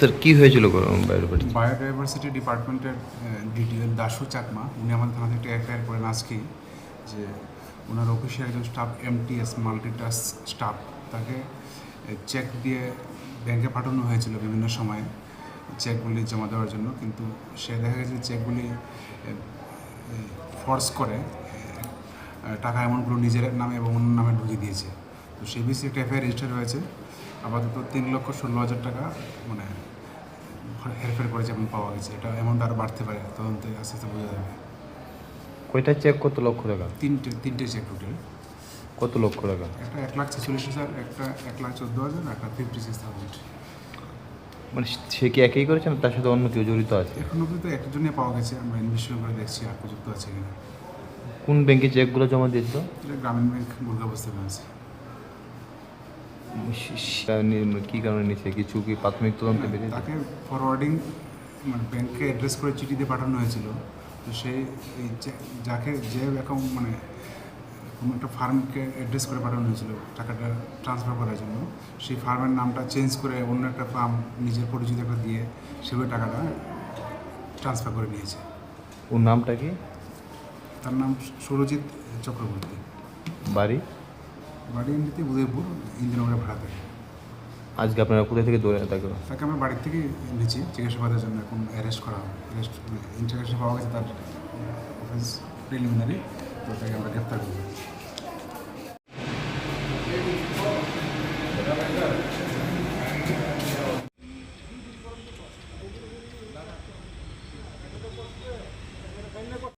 Sir কী হয়েছিল biodiversity ডিপার্টমেন্টের ডিটিএল দাশু চাকমা উনি আমাদের থানা থেকে এফআইআর করেন আজকেই যে ওনার অফিসে একজন স্টাফ এমটিএস মাল্টিটাস্ক স্টাফ তাকে চেক দিয়ে ব্যাংকে পাঠানো হয়েছিল বিভিন্ন সময়ে চেকগুলি জমা দেওয়ার জন্য, কিন্তু সে দেখা গেছে চেকগুলি ফোর্স করে টাকা অ্যামাউন্টগুলো নিজের নামে এবং অন্য নামে ঢুকিয়ে দিয়েছে। তো সেই বিষয়ে একটা এফআইআর রেজিস্টার হয়েছে। আপাতত 3,16,000 টাকা মানে হেরফের করেছে এবং পাওয়া গেছে। এটা অ্যামাউন্ট আরও বাড়তে পারে, তদন্তে আস্তে আস্তে বোঝা যাবে। কয়টা চেক কত লক্ষ টাকা? তিনটে চেক টোটাল। কত লক্ষ টাকা? একটা 1,46,000, একটা 1,14,000, একটা 56,000। মানে সে কি একই করেছে না তার সাথে অন্য কেউ জড়িত আছে? এখন অব্দি তো একজনই পাওয়া গেছে, আমরা ইনভেস্টিগেশন করে দেখছি আর যুক্ত আছে কিনা। কোন ব্যাংকে চেকগুলো জমা দিয়েছিল? এটা গ্রামীণ ব্যাংক দুর্গাবস্থায় আছে। কী কারণে নিচ্ছে কিছু কি প্রাথমিক তদন্তে বেরিয়েছে? তাকে ফরওয়ার্ডিং মানে ব্যাংকে অ্যাড্রেস করে চিঠি দিয়ে পাঠানো হয়েছিল। তো সেই এই যাকে যে অ্যাকাউন্ট মানে কোনো একটা ফার্মকে অ্যাড্রেস করে পাঠানো হয়েছিল টাকাটা ট্রান্সফার করার জন্য, সেই ফার্মের নামটা চেঞ্জ করে অন্য একটা ফার্ম নিজের পরিচিত একটা দিয়ে সেভাবে টাকাটা ট্রান্সফার করে নিয়েছে। ওর নামটা কি? তার নাম সুরজিৎ চক্রবর্তী। বাড়ি? বাড়ি এমনিতে উদয়পুর, ইন্দিরানগরে ভাড়া থাকে। আজকে আপনারা কোথা থেকে ধরে তাকে? তাকে আমরা বাড়ির থেকে নিয়েছি জিজ্ঞাসাবাদের জন্য, এখন অ্যারেস্ট করা হবে। অ্যারেস্ট ইন্টারগ্রেশন পাওয়া গেছে তার অফিস প্রিলিমিনারি, তো তাকে আমরা গ্রেপ্তার করবো।